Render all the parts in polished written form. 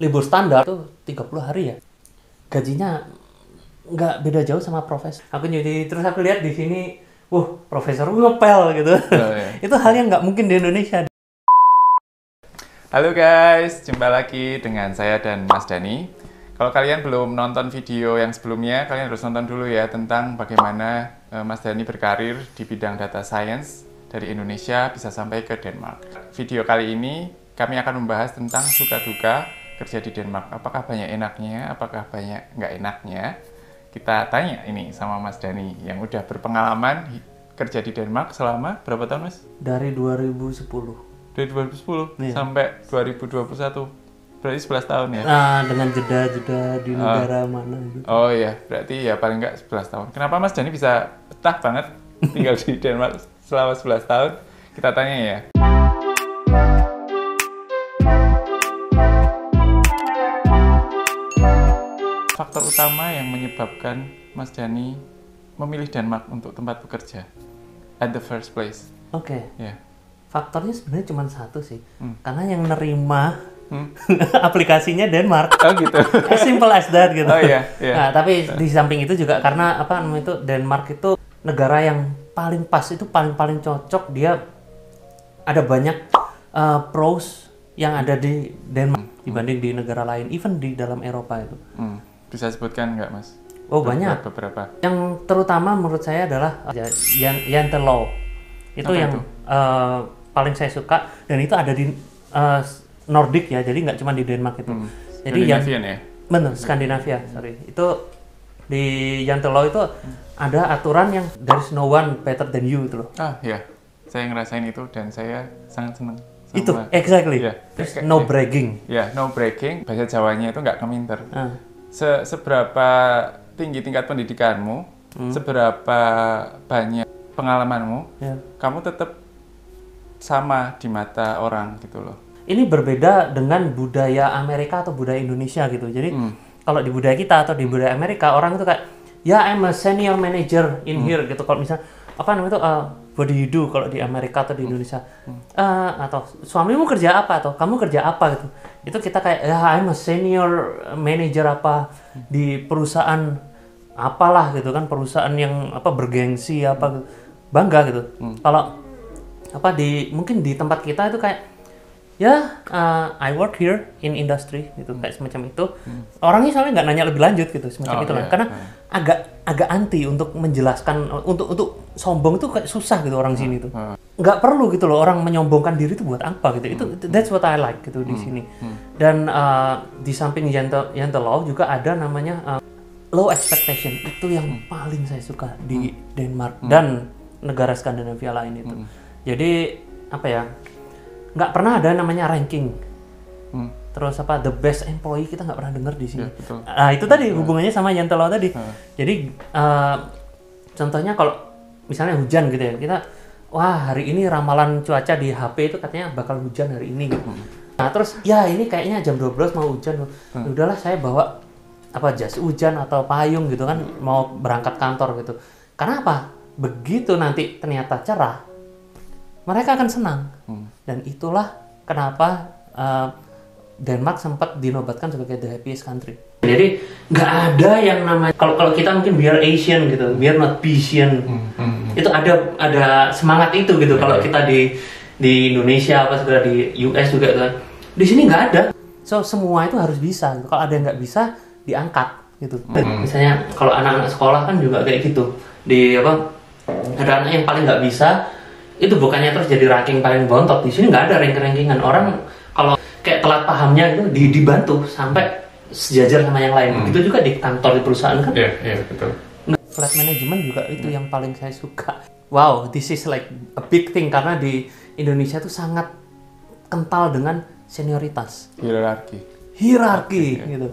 libur standar tuh 30 hari ya. Gajinya nggak beda jauh sama profesor. Terus aku lihat di sini, profesor ngepel gitu. Oh, iya. Itu hal yang nggak mungkin di Indonesia. Halo guys, jumpa lagi dengan saya dan Mas Dani. Kalau kalian belum nonton video yang sebelumnya, kalian harus nonton dulu ya tentang bagaimana Mas Dani berkarir di bidang data science dari Indonesia bisa sampai ke Denmark. Video kali ini kami akan membahas tentang suka-duka kerja di Denmark. Apakah banyak enaknya, apakah banyak nggak enaknya? Kita tanya ini sama Mas Dani yang udah berpengalaman kerja di Denmark selama berapa tahun, Mas? Dari 2010. Dari 2010 Iya. sampai 2021. Berarti 11 tahun ya? Nah, dengan jeda-jeda di negara mana gitu. Oh iya, berarti ya paling nggak 11 tahun. Kenapa Mas Dani bisa betah banget tinggal di Denmark selama 11 tahun? Kita tanya ya. Faktor utama yang menyebabkan Mas Dani memilih Denmark untuk tempat bekerja at the first place. Oke. Ya. Faktornya sebenarnya cuma satu sih. Karena yang nerima aplikasinya Denmark. Oh gitu. As simple as that gitu. Oh iya, iya. Nah, tapi di samping itu juga karena apa namanya itu Denmark itu negara yang paling pas, itu paling cocok. Dia ada banyak pros yang ada di Denmark dibanding di negara lain, even di dalam Eropa itu. Bisa sebutkan nggak, Mas? Oh, banyak. Beberapa. Yang terutama menurut saya adalah Jantelov. Itu Apa yang itu? paling saya suka, dan itu ada di Nordic ya, jadi nggak cuma di Denmark itu. Jadi Scandinavian ya? bener, Skandinavia, sorry. Itu di Jantelov itu ada aturan yang there's no one better than you itu loh. Ah ya, saya ngerasain itu dan saya sangat senang. Itu exactly. Iya. Terus no bragging. Ya, no breaking. Bahasa Jawanya itu nggak keminter. Ah. Seberapa tinggi tingkat pendidikanmu, seberapa banyak pengalamanmu, Ya. kamu tetap sama di mata orang gitu loh. Ini berbeda dengan budaya Amerika atau budaya Indonesia gitu. Jadi kalau di budaya kita atau di budaya Amerika, orang itu kayak, ya I'm a senior manager in here gitu. Kalau misalnya apa namanya itu, what do you do kalau di Amerika atau di Indonesia, atau suamimu kerja apa atau kamu kerja apa gitu. Itu kita kayak, ya I'm a senior manager apa di perusahaan apalah gitu kan, perusahaan yang apa bergengsi apa gitu. Bangga gitu. Kalau apa mungkin di tempat kita itu kayak, ya I work here in industry gitu, kayak semacam itu. Orangnya soalnya nggak nanya lebih lanjut gitu, semacam itu lah. Karena agak anti untuk menjelaskan, untuk sombong itu kayak susah gitu orang sini tuh. Nggak perlu gitu loh orang menyombongkan diri itu buat apa gitu. Itu that's what I like gitu di sini. Dan di samping Jantelov juga ada namanya low expectation. Itu yang paling saya suka di Denmark dan negara Skandinavia lain itu. Jadi apa ya? Nggak pernah ada namanya ranking. Terus apa the best employee kita nggak pernah dengar di sini. Ya, betul. Nah itu tadi hubungannya sama Jantelov tadi. Jadi contohnya kalau misalnya hujan gitu ya, kita wah hari ini ramalan cuaca di HP itu katanya bakal hujan hari ini gitu. Nah terus ya ini kayaknya jam 12 mau hujan. Udahlah saya bawa apa jas hujan atau payung gitu kan, mau berangkat kantor gitu. Karena apa? Begitu nanti ternyata cerah, mereka akan senang. Dan itulah kenapa Denmark sempat dinobatkan sebagai the happiest country. Jadi nggak ada yang namanya, kalau kita mungkin biar Asian gitu, biar not Asian. Itu ada semangat itu gitu. Kalau kita di Indonesia apa segala di US juga gitu kan. Di sini nggak ada. So semua itu harus bisa. Gitu. Kalau ada yang nggak bisa, diangkat gitu. Misalnya kalau anak-anak sekolah kan juga kayak gitu. Ada anak yang paling nggak bisa, itu bukannya terus jadi ranking paling bontot. Di sini nggak ada ranking-rankingan. Orang kalau kayak telat pahamnya itu dibantu sampai sejajar sama yang lain. Begitu juga di kantor di perusahaan kan. Iya, betul. Flat management juga itu yang paling saya suka. Wow, this is like a big thing karena di Indonesia tuh sangat kental dengan senioritas. Hierarki gitu.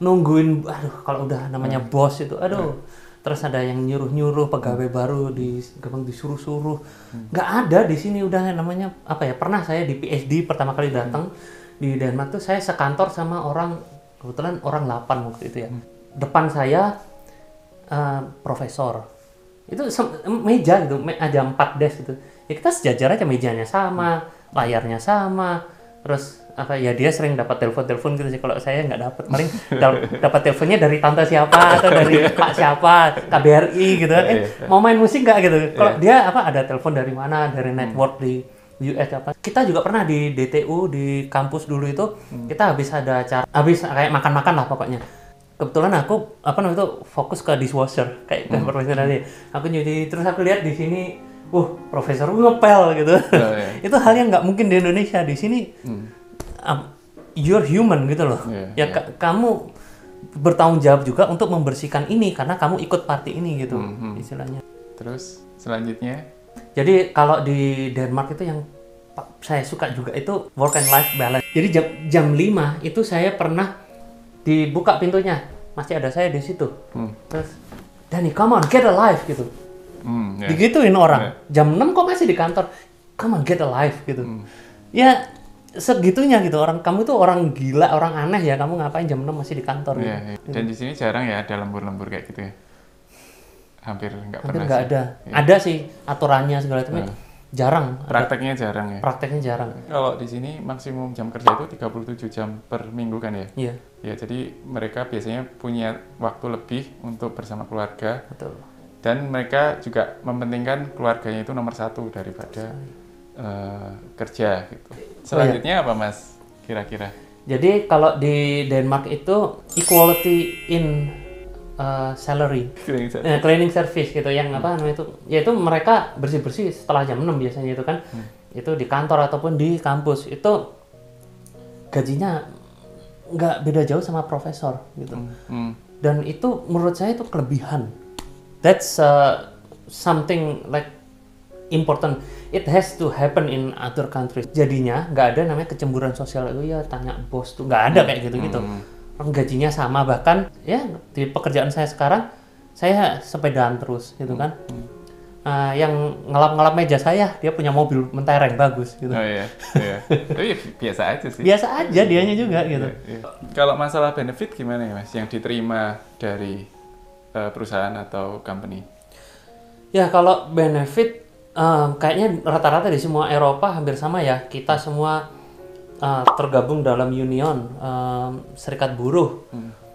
Nungguin, kalau udah namanya bos itu, terus ada yang nyuruh pegawai baru gampang disuruh-suruh. Nggak ada di sini, udah namanya apa ya? Pernah saya di PhD pertama kali datang di Denmark tuh saya sekantor sama kebetulan orang 8 waktu itu ya. Depan saya profesor. Itu meja gitu, ada 4 desk gitu. Ya kita sejajar aja, mejanya sama, layarnya sama, terus apa ya, dia sering dapat telepon gitu sih. Kalau saya nggak dapat, paling dapat teleponnya dari tante siapa atau dari pak siapa, KBRI gitu kan. Mau main musik nggak gitu. Kalau dia apa, ada telepon dari mana, dari network di US apa. Kita juga pernah di DTU di kampus dulu itu, kita habis ada acara, habis kayak makan-makan lah pokoknya. Kebetulan aku apa namanya itu fokus ke dishwasher kayak profesor tadi. Aku nyuci, terus aku lihat di sini, profesor ngepel gitu. Itu hal yang nggak mungkin di Indonesia. Di sini you're human gitu loh. Kamu bertanggung jawab juga untuk membersihkan ini karena kamu ikut party ini gitu istilahnya. Terus selanjutnya? Jadi kalau di Denmark itu yang saya suka juga itu work and life balance. Jadi jam 5 itu saya pernah dibuka pintunya, masih ada saya di situ. Terus, Danny, come on, get alive gitu. Digituin orang. Jam 6 kok masih di kantor? Come on, get alive gitu. Ya segitunya gitu, kamu tuh orang gila, orang aneh ya, kamu ngapain jam 6 masih di kantor gitu. Dan di sini jarang ya ada lembur-lembur kayak gitu ya. Hampir nggak pernah. Nggak ada. Ada sih aturannya segala itu, jarang. Prakteknya jarang ya. Prakteknya jarang. Kalau di sini maksimum jam kerja itu 37 jam per minggu kan ya? Iya. Ya, jadi mereka biasanya punya waktu lebih untuk bersama keluarga. Betul. Dan mereka juga mementingkan keluarganya itu nomor satu daripada kerja gitu. Selanjutnya apa Mas kira-kira? Jadi kalau di Denmark itu equality in salary, cleaning service gitu, yang apa namanya itu, yaitu mereka bersih-bersih setelah jam 6 biasanya itu kan, itu di kantor ataupun di kampus itu gajinya nggak beda jauh sama profesor gitu. Dan itu menurut saya itu kelebihan. That's something like important. It has to happen in other countries. Jadinya nggak ada namanya kecemburuan sosial itu ya, tanya bos tuh, nggak ada kayak gitu-gitu. Gajinya sama, bahkan ya di pekerjaan saya sekarang saya sepedaan terus gitu kan. Yang ngelap-ngelap meja saya, dia punya mobil mentereng bagus gitu. Oh iya. Itu ya biasa aja sih. Biasa aja dianya juga gitu. Kalau masalah benefit gimana ya Mas yang diterima dari perusahaan atau company? Ya kalau benefit kayaknya rata-rata di semua Eropa hampir sama ya. Kita semua tergabung dalam union, serikat buruh.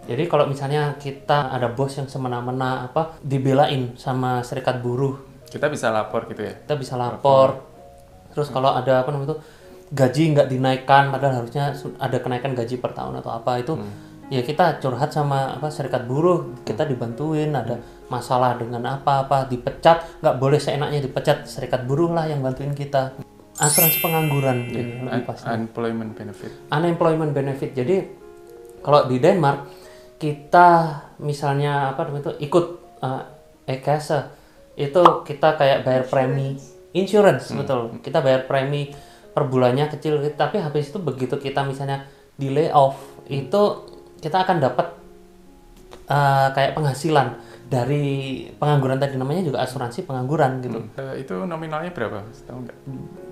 Jadi kalau misalnya kita ada bos yang semena-mena dibelain sama serikat buruh, kita bisa lapor gitu ya? Kita bisa lapor. Terus kalau ada gaji nggak dinaikkan, padahal harusnya ada kenaikan gaji per tahun atau apa itu, ya kita curhat sama serikat buruh, kita dibantuin. Ada masalah dengan apa-apa, dipecat, nggak boleh seenaknya dipecat, serikat buruh lah yang bantuin kita. Asuransi pengangguran ini lebih pasti. Unemployment benefit. Jadi kalau di Denmark kita misalnya ikut e-kasse, itu kita kayak bayar premi insurance, betul. Kita bayar premi per bulannya kecil, tapi habis itu begitu kita misalnya di layoff, itu kita akan dapat kayak penghasilan dari pengangguran tadi, namanya juga asuransi pengangguran gitu. Itu nominalnya berapa? Tahu nggak?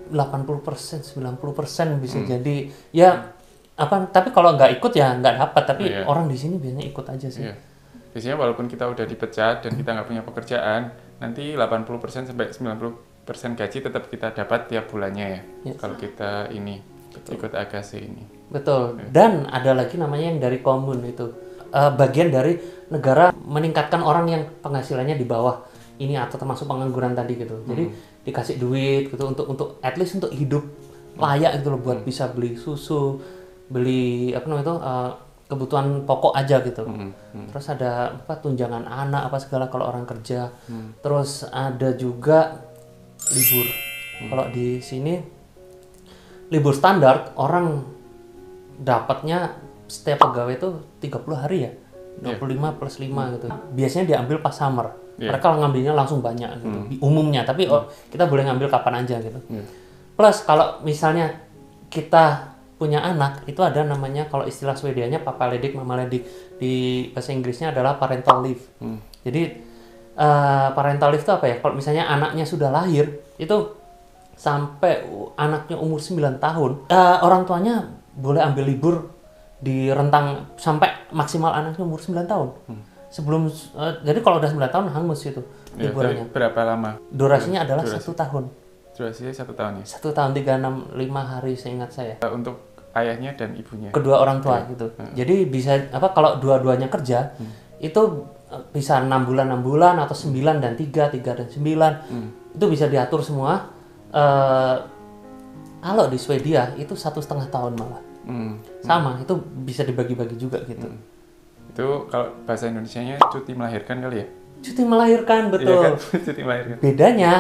80%, 90% bisa jadi. Ya tapi kalau nggak ikut ya nggak dapat, tapi orang di sini biasanya ikut aja sih. Biasanya walaupun kita udah dipecat dan kita nggak punya pekerjaan, nanti 80% sampai 90% gaji tetap kita dapat tiap bulannya ya. Kalau kita ikut AKC ini. Betul. Dan ada lagi namanya yang dari komun itu. Bagian dari negara meningkatkan orang yang penghasilannya di bawah ini atau termasuk pengangguran tadi gitu. Jadi dikasih duit gitu untuk at least untuk hidup layak gitu loh, buat bisa beli susu, beli kebutuhan pokok aja gitu. Terus ada tunjangan anak segala kalau orang kerja. Terus ada juga libur. Kalau di sini libur standar orang dapatnya setiap pegawai itu 30 hari ya. 25 plus 5 gitu. Biasanya diambil pas summer. Mereka ngambilnya langsung banyak gitu umumnya, tapi kita boleh ngambil kapan aja gitu. Plus kalau misalnya kita punya anak, itu ada namanya, kalau istilah Swedianya papaledik, mamaledik, di bahasa Inggrisnya adalah parental leave. Jadi parental leave itu apa ya? Kalau misalnya anaknya sudah lahir, itu sampai anaknya umur 9 tahun, orang tuanya boleh ambil libur di rentang sampai maksimal anaknya umur 9 tahun. Sebelum jadi kalau udah 9 tahun hangus itu liburannya. Berapa lama? Durasinya adalah 1 tahun. Durasinya 1 tahun ya? 1 tahun 365 hari seingat saya. Untuk ayahnya dan ibunya. Kedua orang tua gitu. Jadi bisa apa kalau dua-duanya kerja itu bisa 6 bulan atau 9 dan 3 dan 9 itu bisa diatur semua. Kalau di Swedia itu 1,5 tahun malah. Sama itu bisa dibagi-bagi juga gitu. Itu kalau bahasa Indonesianya cuti melahirkan kali ya? Cuti melahirkan, betul. Iya kan? Cuti melahirkan. Bedanya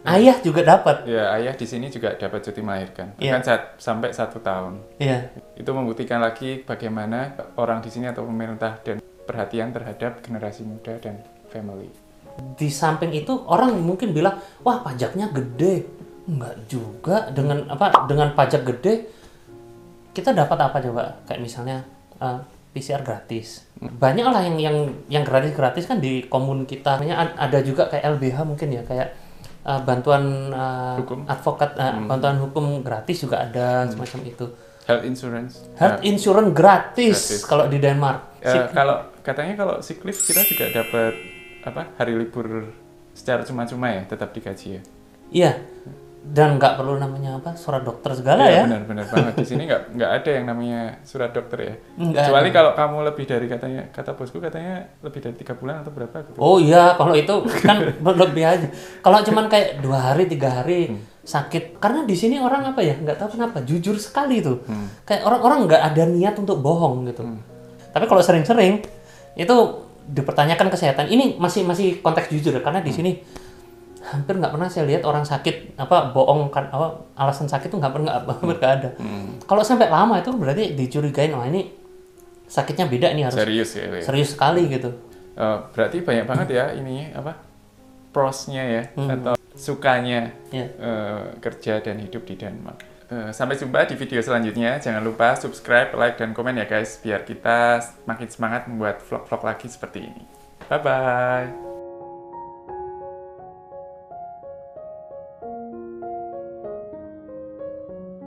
ayah juga dapat. Ya, ayah di sini juga dapat cuti melahirkan. Iya. Bahkan sampai 1 tahun. Iya. Itu membuktikan lagi bagaimana orang di sini atau pemerintah dan perhatian terhadap generasi muda dan family. Di samping itu orang mungkin bilang, wah pajaknya gede. Enggak juga, dengan pajak gede kita dapat apa coba? Kayak misalnya PCR gratis. Banyak lah yang gratis kan di komun kita. Ada juga kayak LBH mungkin ya, kayak bantuan Hukum. advokat, bantuan hukum gratis juga ada semacam itu. Health insurance. Health insurance gratis kalau di Denmark. Kalau katanya kalau sick leave kita juga dapat hari libur secara cuma-cuma ya, tetap digaji ya. Iya. Dan nggak perlu namanya surat dokter segala ya. Benar-benar banget. Di sini nggak ada yang namanya surat dokter ya. Enggak. Kecuali kalau kamu lebih dari kata bosku katanya lebih dari 3 bulan atau berapa gitu. Oh iya, kalau itu kan lebih aja. Kalau cuman kayak 2 hari 3 hari sakit, karena di sini orang nggak tahu kenapa jujur sekali tuh. Kayak orang nggak ada niat untuk bohong gitu. Tapi kalau sering-sering itu dipertanyakan kesehatan. Ini masih konteks jujur ya, karena di sini hampir nggak pernah saya lihat orang sakit bohong kan alasan sakit tuh hampir nggak ada. Kalau sampai lama itu berarti dicurigain, wah ini sakitnya beda nih, harus serius ya. Serius sekali gitu. Berarti banyak banget ya ini prosnya ya atau sukanya kerja dan hidup di Denmark. Sampai jumpa di video selanjutnya. Jangan lupa subscribe, like, dan komen ya guys, biar kita makin semangat membuat vlog-vlog lagi seperti ini. Bye bye.